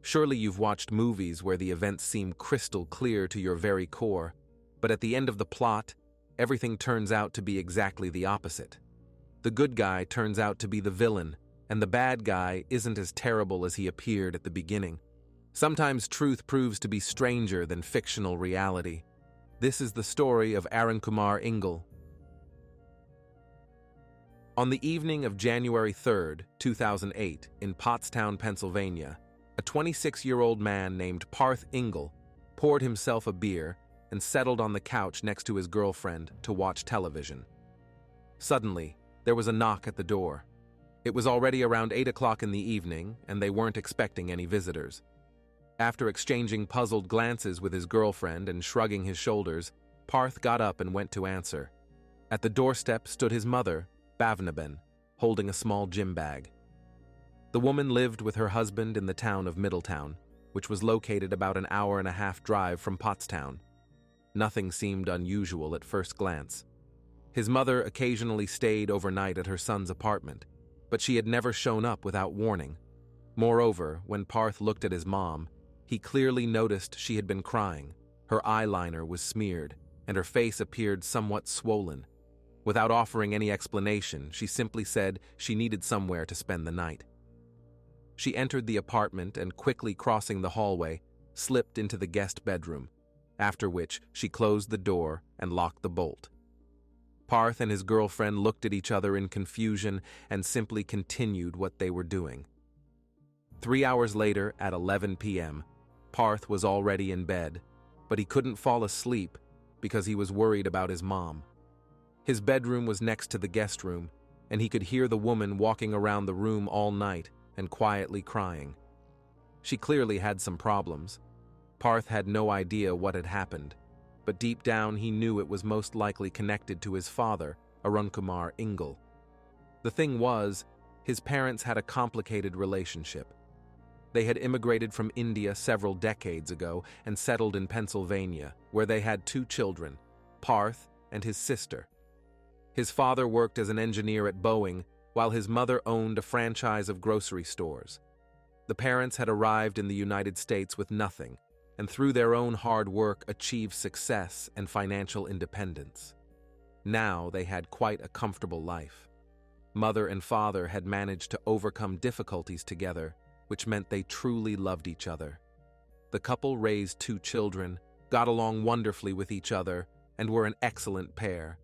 Surely you've watched movies where the events seem crystal clear to your very core, but at the end of the plot, everything turns out to be exactly the opposite. The good guy turns out to be the villain, and the bad guy isn't as terrible as he appeared at the beginning. Sometimes truth proves to be stranger than fictional reality. This is the story of Parth Ingle. On the evening of January 3, 2008, in Pottstown, Pennsylvania, a 26-year-old man named Parth Ingle poured himself a beer and settled on the couch next to his girlfriend to watch television. Suddenly, there was a knock at the door. It was already around 8 o'clock in the evening, and they weren't expecting any visitors. After exchanging puzzled glances with his girlfriend and shrugging his shoulders, Parth got up and went to answer. At the doorstep stood his mother, Bhavnaben, holding a small gym bag. The woman lived with her husband in the town of Middletown, which was located about an hour-and-a-half drive from Pottstown. Nothing seemed unusual at first glance. His mother occasionally stayed overnight at her son's apartment, but she had never shown up without warning. Moreover, when Parth looked at his mom, he clearly noticed she had been crying. Her eyeliner was smeared, and her face appeared somewhat swollen. Without offering any explanation, she simply said she needed somewhere to spend the night. She entered the apartment and, quickly crossing the hallway, slipped into the guest bedroom, after which she closed the door and locked the bolt. Parth and his girlfriend looked at each other in confusion and simply continued what they were doing. 3 hours later, at 11 p.m., Parth was already in bed, but he couldn't fall asleep because he was worried about his mom. His bedroom was next to the guest room, and he could hear the woman walking around the room all night and quietly crying. She clearly had some problems. Parth had no idea what had happened, but deep down he knew it was most likely connected to his father, Parth Ingle. The thing was, his parents had a complicated relationship. They had immigrated from India several decades ago and settled in Pennsylvania, where they had 2 children, Parth and his sister. His father worked as an engineer at Boeing, while his mother owned a franchise of grocery stores. The parents had arrived in the United States with nothing, and through their own hard work achieved success and financial independence. Now they had quite a comfortable life. Mother and father had managed to overcome difficulties together, which meant they truly loved each other. The couple raised 2 children, got along wonderfully with each other, and were an excellent pair.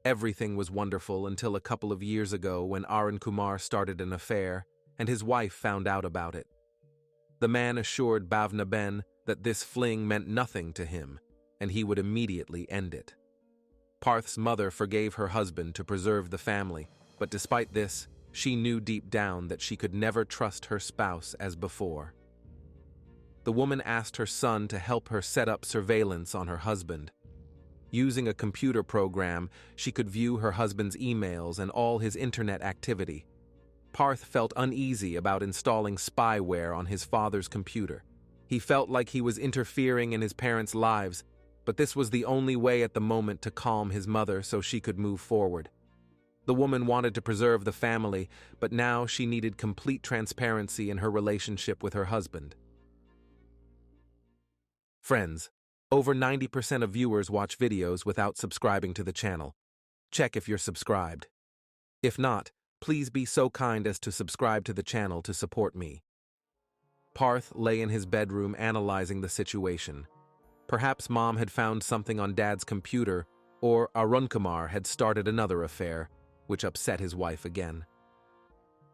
Everything was wonderful until a couple of years ago when Parth started an affair, and his wife found out about it. The man assured Bhavnaben that this fling meant nothing to him, and he would immediately end it. Parth's mother forgave her husband to preserve the family, but despite this, she knew deep down that she could never trust her spouse as before. The woman asked her son to help her set up surveillance on her husband. Using a computer program, she could view her husband's emails and all his internet activity. Parth felt uneasy about installing spyware on his father's computer. He felt like he was interfering in his parents' lives, but this was the only way at the moment to calm his mother so she could move forward. The woman wanted to preserve the family, but now she needed complete transparency in her relationship with her husband. Friends, over 90% of viewers watch videos without subscribing to the channel. Check if you're subscribed. If not, please be so kind as to subscribe to the channel to support me. Parth lay in his bedroom analyzing the situation. Perhaps Mom had found something on Dad's computer, or Parth had started another affair, which upset his wife again.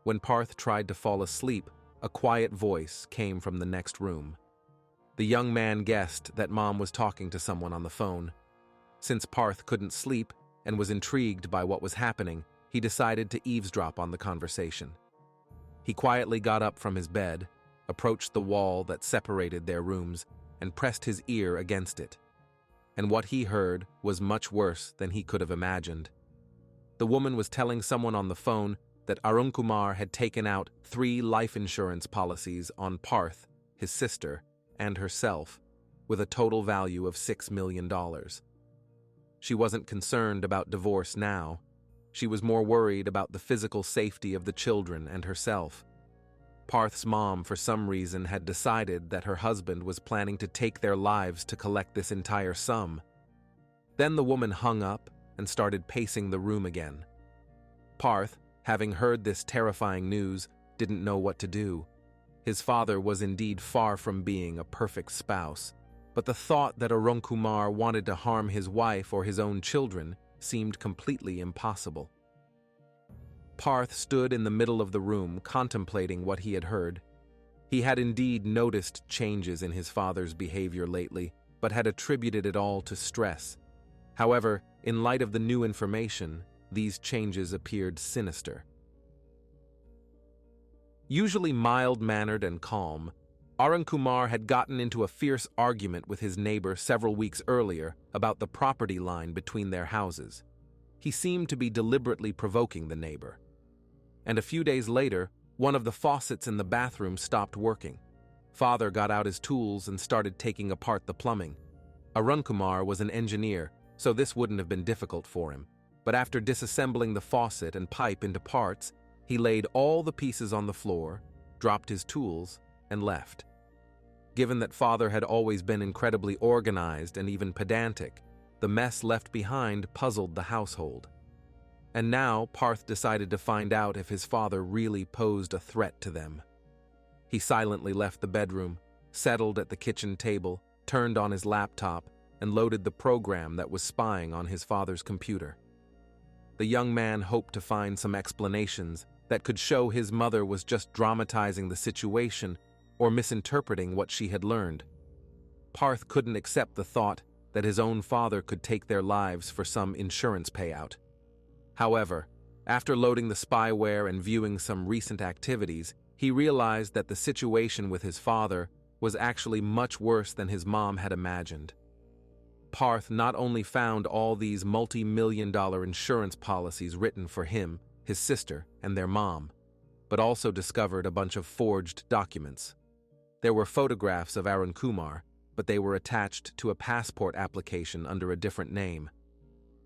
When Parth tried to fall asleep, a quiet voice came from the next room. The young man guessed that Mom was talking to someone on the phone. Since Parth couldn't sleep and was intrigued by what was happening, he decided to eavesdrop on the conversation. He quietly got up from his bed, approached the wall that separated their rooms, and pressed his ear against it. And what he heard was much worse than he could have imagined. The woman was telling someone on the phone that Parth had taken out 3 life insurance policies on Parth, his sister, and herself, with a total value of $6 million. She wasn't concerned about divorce now. She was more worried about the physical safety of the children and herself. Parth's mom, for some reason, had decided that her husband was planning to take their lives to collect this entire sum. Then the woman hung up and started pacing the room again. Parth, having heard this terrifying news, didn't know what to do. His father was indeed far from being a perfect spouse, but the thought that Arun Kumar wanted to harm his wife or his own children seemed completely impossible. Parth stood in the middle of the room, contemplating what he had heard. He had indeed noticed changes in his father's behavior lately, but had attributed it all to stress. However, in light of the new information, these changes appeared sinister. Usually mild-mannered and calm, Arun Kumar had gotten into a fierce argument with his neighbor several weeks earlier about the property line between their houses. He seemed to be deliberately provoking the neighbor. And a few days later, one of the faucets in the bathroom stopped working. Father got out his tools and started taking apart the plumbing. Arun Kumar was an engineer, so this wouldn't have been difficult for him. But after disassembling the faucet and pipe into parts, he laid all the pieces on the floor, dropped his tools, and left. Given that Father had always been incredibly organized and even pedantic, the mess left behind puzzled the household. And now Parth decided to find out if his father really posed a threat to them. He silently left the bedroom, settled at the kitchen table, turned on his laptop, and loaded the program that was spying on his father's computer. The young man hoped to find some explanations that could show his mother was just dramatizing the situation or misinterpreting what she had learned. Parth couldn't accept the thought that his own father could take their lives for some insurance payout. However, after loading the spyware and viewing some recent activities, he realized that the situation with his father was actually much worse than his mom had imagined. Parth not only found all these multi-million-dollar insurance policies written for him, his sister, and their mom, but also discovered a bunch of forged documents. There were photographs of Arun Kumar, but they were attached to a passport application under a different name.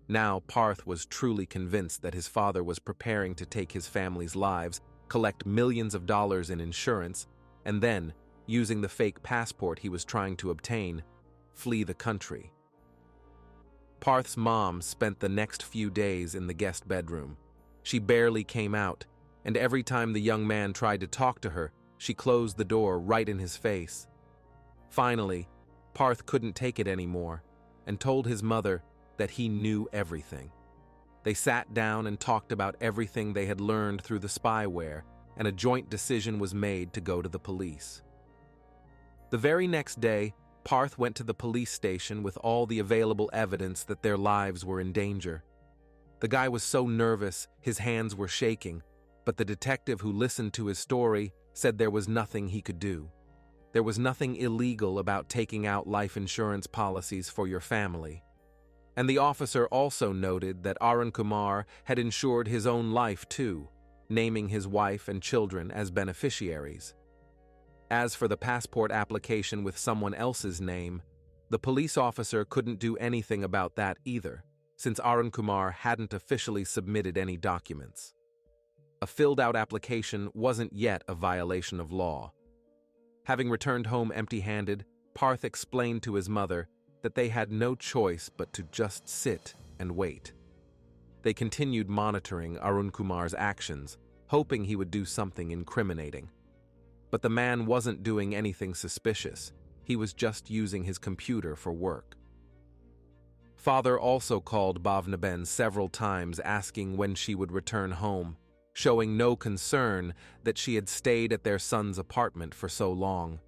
Now Parth was truly convinced that his father was preparing to take his family's lives, collect millions of dollars in insurance, and then, using the fake passport he was trying to obtain, flee the country. Parth's mom spent the next few days in the guest bedroom. She barely came out, and every time the young man tried to talk to her, she closed the door right in his face. Finally, Parth couldn't take it anymore and told his mother that he knew everything. They sat down and talked about everything they had learned through the spyware, and a joint decision was made to go to the police. The very next day, Parth went to the police station with all the available evidence that their lives were in danger. The guy was so nervous, his hands were shaking, but the detective who listened to his story said there was nothing he could do. There was nothing illegal about taking out life insurance policies for your family. And the officer also noted that Arun Kumar had insured his own life too, naming his wife and children as beneficiaries. As for the passport application with someone else's name, the police officer couldn't do anything about that either, since Arun Kumar hadn't officially submitted any documents. A filled-out application wasn't yet a violation of law. Having returned home empty-handed, Parth explained to his mother that they had no choice but to just sit and wait. They continued monitoring Arun Kumar's actions, hoping he would do something incriminating. But the man wasn't doing anything suspicious. He was just using his computer for work. Father also called Bhavnaben several times asking when she would return home, showing no concern that she had stayed at their son's apartment for so long.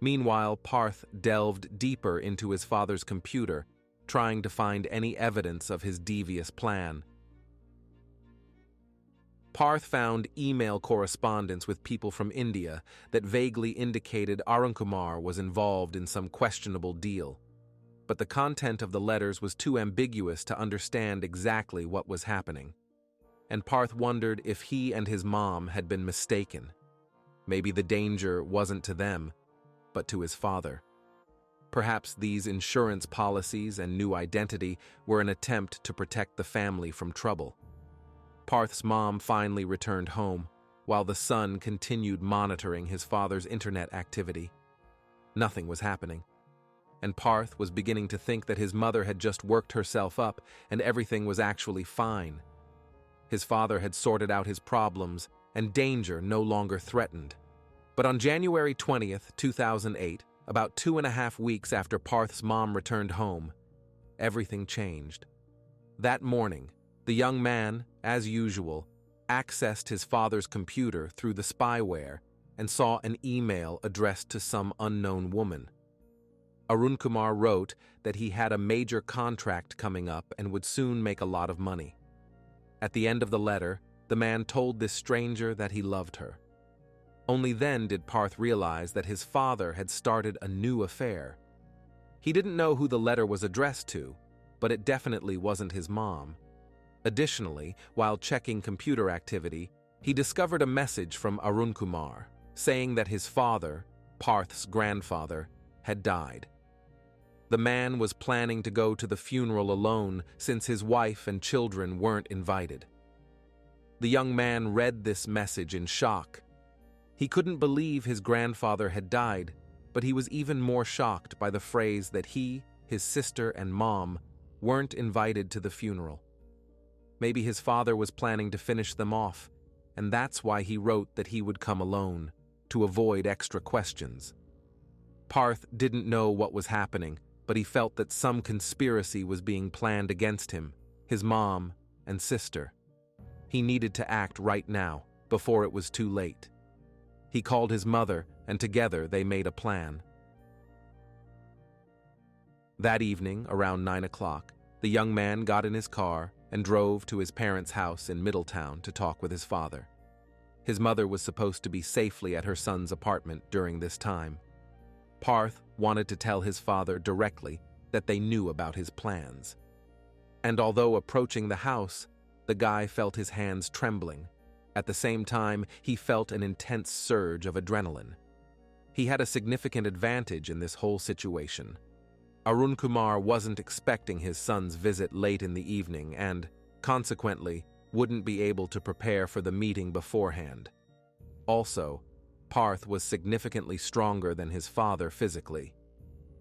Meanwhile, Parth delved deeper into his father's computer, trying to find any evidence of his devious plan. Parth found email correspondence with people from India that vaguely indicated Arun Kumar was involved in some questionable deal, but the content of the letters was too ambiguous to understand exactly what was happening. And Parth wondered if he and his mom had been mistaken. Maybe the danger wasn't to them, but to his father. Perhaps these insurance policies and new identity were an attempt to protect the family from trouble. Parth's mom finally returned home, while the son continued monitoring his father's internet activity. Nothing was happening, and Parth was beginning to think that his mother had just worked herself up and everything was actually fine. His father had sorted out his problems, and danger no longer threatened. But on January 20th, 2008, about 2.5 weeks after Parth's mom returned home, everything changed. That morning, the young man, as usual, accessed his father's computer through the spyware and saw an email addressed to some unknown woman. Arun Kumar wrote that he had a major contract coming up and would soon make a lot of money. At the end of the letter, the man told this stranger that he loved her. Only then did Parth realize that his father had started a new affair. He didn't know who the letter was addressed to, but it definitely wasn't his mom. Additionally, while checking computer activity, he discovered a message from Arun Kumar saying that his father, Parth's grandfather, had died. The man was planning to go to the funeral alone since his wife and children weren't invited. The young man read this message in shock. He couldn't believe his grandfather had died, but he was even more shocked by the phrase that he, his sister, and mom weren't invited to the funeral. Maybe his father was planning to finish them off, and that's why he wrote that he would come alone, to avoid extra questions. Parth didn't know what was happening, but he felt that some conspiracy was being planned against him, his mom, and sister. He needed to act right now, before it was too late. He called his mother, and together they made a plan. That evening, around 9 o'clock, the young man got in his car and drove to his parents' house in Middletown to talk with his father. His mother was supposed to be safely at her son's apartment during this time. Parth wanted to tell his father directly that they knew about his plans. And although approaching the house, the guy felt his hands trembling. At the same time, he felt an intense surge of adrenaline. He had a significant advantage in this whole situation. Arun Kumar wasn't expecting his son's visit late in the evening and, consequently, wouldn't be able to prepare for the meeting beforehand. Also, Parth was significantly stronger than his father physically.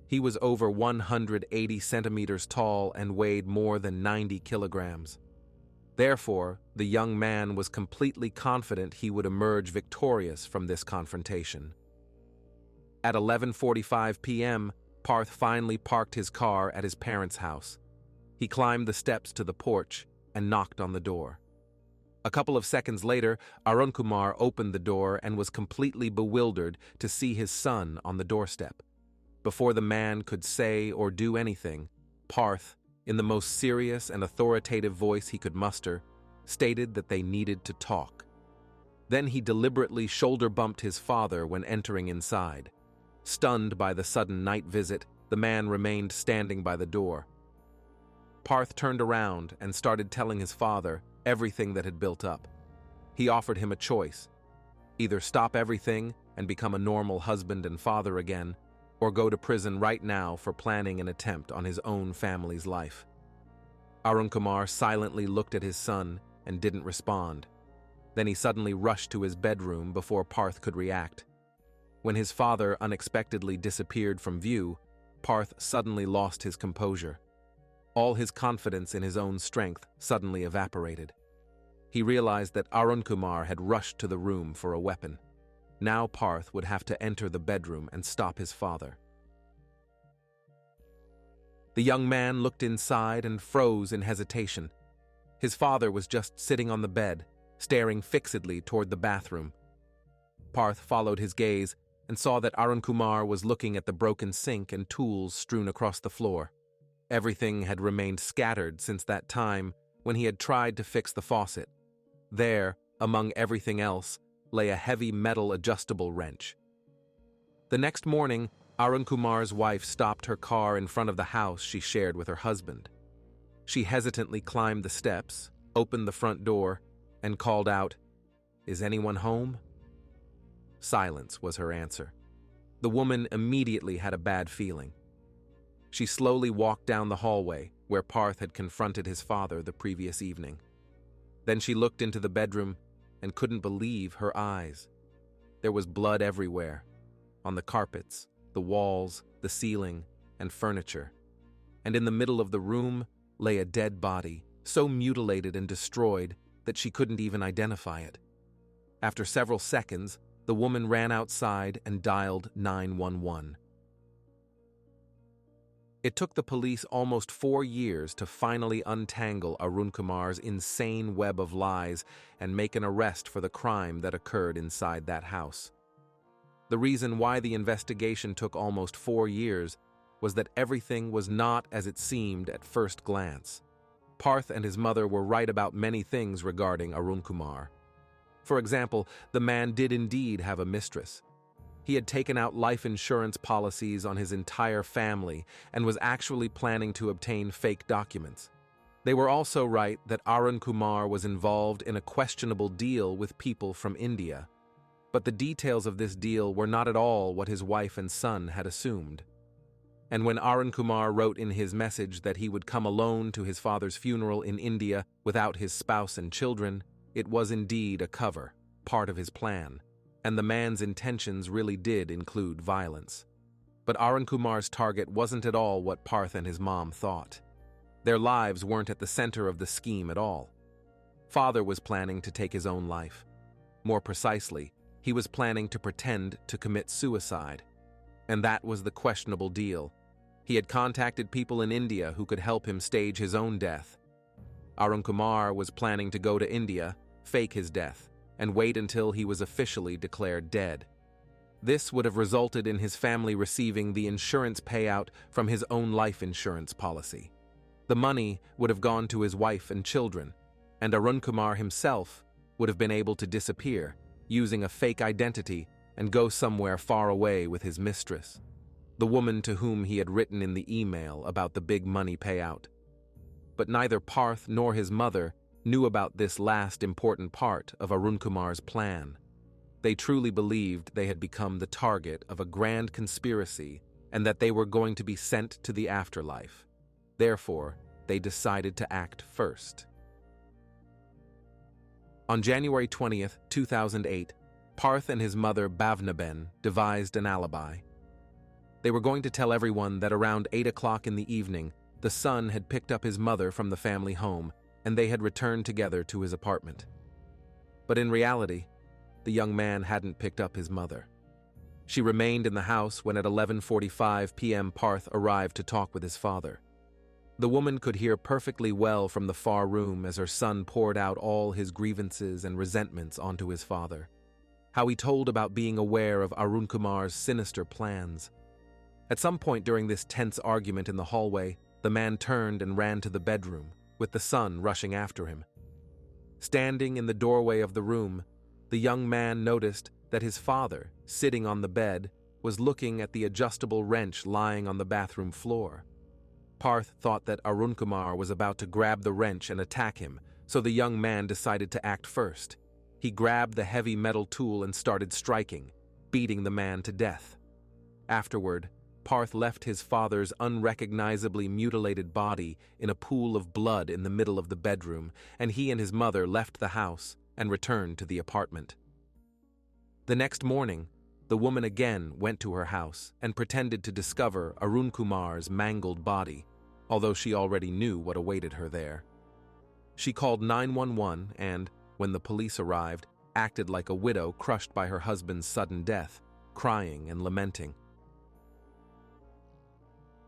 He was over 180 centimeters tall and weighed more than 90 kilograms. Therefore, the young man was completely confident he would emerge victorious from this confrontation. At 11:45 p.m., Parth finally parked his car at his parents' house. He climbed the steps to the porch and knocked on the door. A couple of seconds later, Arun Kumar opened the door and was completely bewildered to see his son on the doorstep. Before the man could say or do anything, Parth, in the most serious and authoritative voice he could muster, stated that they needed to talk. Then he deliberately shoulder-bumped his father when entering inside. Stunned by the sudden night visit, the man remained standing by the door. Parth turned around and started telling his father everything that had built up. He offered him a choice: either stop everything and become a normal husband and father again, or go to prison right now for planning an attempt on his own family's life. Arun Kumar silently looked at his son and didn't respond. Then he suddenly rushed to his bedroom before Parth could react. When his father unexpectedly disappeared from view, Parth suddenly lost his composure. All his confidence in his own strength suddenly evaporated. He realized that Arun Kumar had rushed to the room for a weapon. Now Parth would have to enter the bedroom and stop his father. The young man looked inside and froze in hesitation. His father was just sitting on the bed, staring fixedly toward the bathroom. Parth followed his gaze and saw that Arun Kumar was looking at the broken sink and tools strewn across the floor. Everything had remained scattered since that time when he had tried to fix the faucet. There, among everything else, lay a heavy metal adjustable wrench. The next morning, Arun Kumar's wife stopped her car in front of the house she shared with her husband. She hesitantly climbed the steps, opened the front door, and called out, "Is anyone home?" Silence was her answer. The woman immediately had a bad feeling. She slowly walked down the hallway where Parth had confronted his father the previous evening. Then she looked into the bedroom and couldn't believe her eyes. There was blood everywhere, on the carpets, the walls, the ceiling, and furniture. And in the middle of the room lay a dead body, so mutilated and destroyed that she couldn't even identify it. After several seconds, the woman ran outside and dialed 911. It took the police almost 4 years to finally untangle Arun Kumar's insane web of lies and make an arrest for the crime that occurred inside that house. The reason why the investigation took almost 4 years was that everything was not as it seemed at first glance. Parth and his mother were right about many things regarding Arun Kumar. For example, the man did indeed have a mistress. He had taken out life insurance policies on his entire family and was actually planning to obtain fake documents. They were also right that Arun Kumar was involved in a questionable deal with people from India. But the details of this deal were not at all what his wife and son had assumed. And when Arun Kumar wrote in his message that he would come alone to his father's funeral in India without his spouse and children, it was indeed a cover, part of his plan. And the man's intentions really did include violence. But Arun Kumar's target wasn't at all what Parth and his mom thought. Their lives weren't at the center of the scheme at all. Father was planning to take his own life. More precisely, he was planning to pretend to commit suicide. And that was the questionable deal. He had contacted people in India who could help him stage his own death. Arun Kumar was planning to go to India, fake his death, and wait until he was officially declared dead. This would have resulted in his family receiving the insurance payout from his own life insurance policy. The money would have gone to his wife and children, and Arun Kumar himself would have been able to disappear, using a fake identity, and go somewhere far away with his mistress, the woman to whom he had written in the email about the big money payout. But neither Parth nor his mother knew about this last important part of Arun Kumar's plan. They truly believed they had become the target of a grand conspiracy and that they were going to be sent to the afterlife. Therefore, they decided to act first. On January 20th, 2008, Parth and his mother Bhavnaben devised an alibi. They were going to tell everyone that around 8 o'clock in the evening, the son had picked up his mother from the family home and they had returned together to his apartment. But in reality, the young man hadn't picked up his mother. She remained in the house when at 11:45 p.m. Parth arrived to talk with his father. The woman could hear perfectly well from the far room as her son poured out all his grievances and resentments onto his father. How he told about being aware of Arun Kumar's sinister plans. At some point during this tense argument in the hallway, the man turned and ran to the bedroom, with the son rushing after him. Standing in the doorway of the room, the young man noticed that his father, sitting on the bed, was looking at the adjustable wrench lying on the bathroom floor. Parth thought that Arun Kumar was about to grab the wrench and attack him, so the young man decided to act first. He grabbed the heavy metal tool and started striking, beating the man to death. Afterward, Parth left his father's unrecognizably mutilated body in a pool of blood in the middle of the bedroom, and he and his mother left the house and returned to the apartment. The next morning, the woman again went to her house and pretended to discover Arun Kumar's mangled body, although she already knew what awaited her there. She called 911 and, when the police arrived, acted like a widow crushed by her husband's sudden death, crying and lamenting.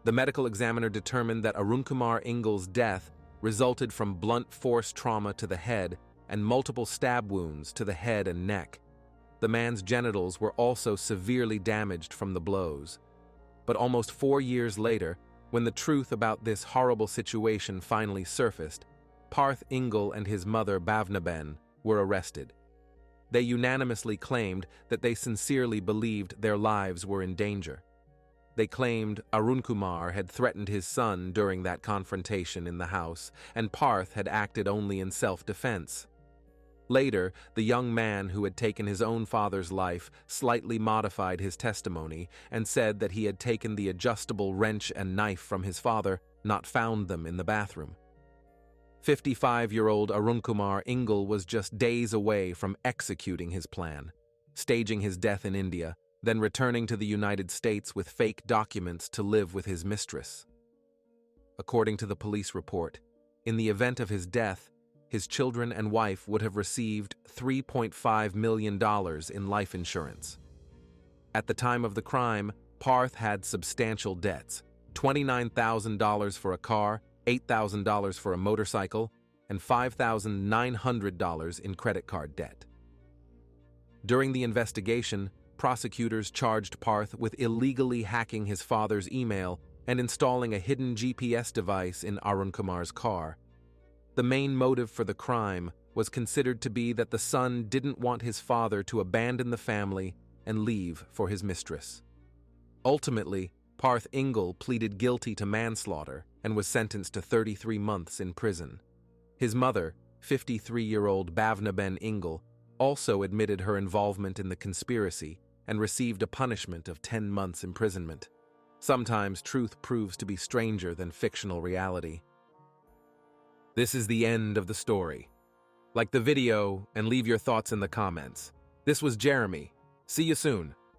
The medical examiner determined that Arun Kumar Ingle's death resulted from blunt force trauma to the head and multiple stab wounds to the head and neck. The man's genitals were also severely damaged from the blows. But almost 4 years later, when the truth about this horrible situation finally surfaced, Parth Ingle and his mother Bhavnaben were arrested. They unanimously claimed that they sincerely believed their lives were in danger. They claimed Arun Kumar had threatened his son during that confrontation in the house, and Parth had acted only in self-defense. Later, the young man who had taken his own father's life slightly modified his testimony and said that he had taken the adjustable wrench and knife from his father, not found them in the bathroom. 55-year-old Arunkumar Ingle was just days away from executing his plan, staging his death in India, then returning to the United States with fake documents to live with his mistress. According to the police report, in the event of his death, his children and wife would have received $3.5 million in life insurance. At the time of the crime, Parth had substantial debts: $29,000 for a car, $8,000 for a motorcycle, and $5,900 in credit card debt. During the investigation, prosecutors charged Parth with illegally hacking his father's email and installing a hidden GPS device in Arunkumar's car. The main motive for the crime was considered to be that the son didn't want his father to abandon the family and leave for his mistress. Ultimately, Parth Ingle pleaded guilty to manslaughter and was sentenced to 33 months in prison. His mother, 53-year-old Bhavnaben Ingle, also admitted her involvement in the conspiracy and received a punishment of 10 months imprisonment. Sometimes truth proves to be stranger than fictional reality. This is the end of the story. Like the video and leave your thoughts in the comments. This was Jeremy. See you soon.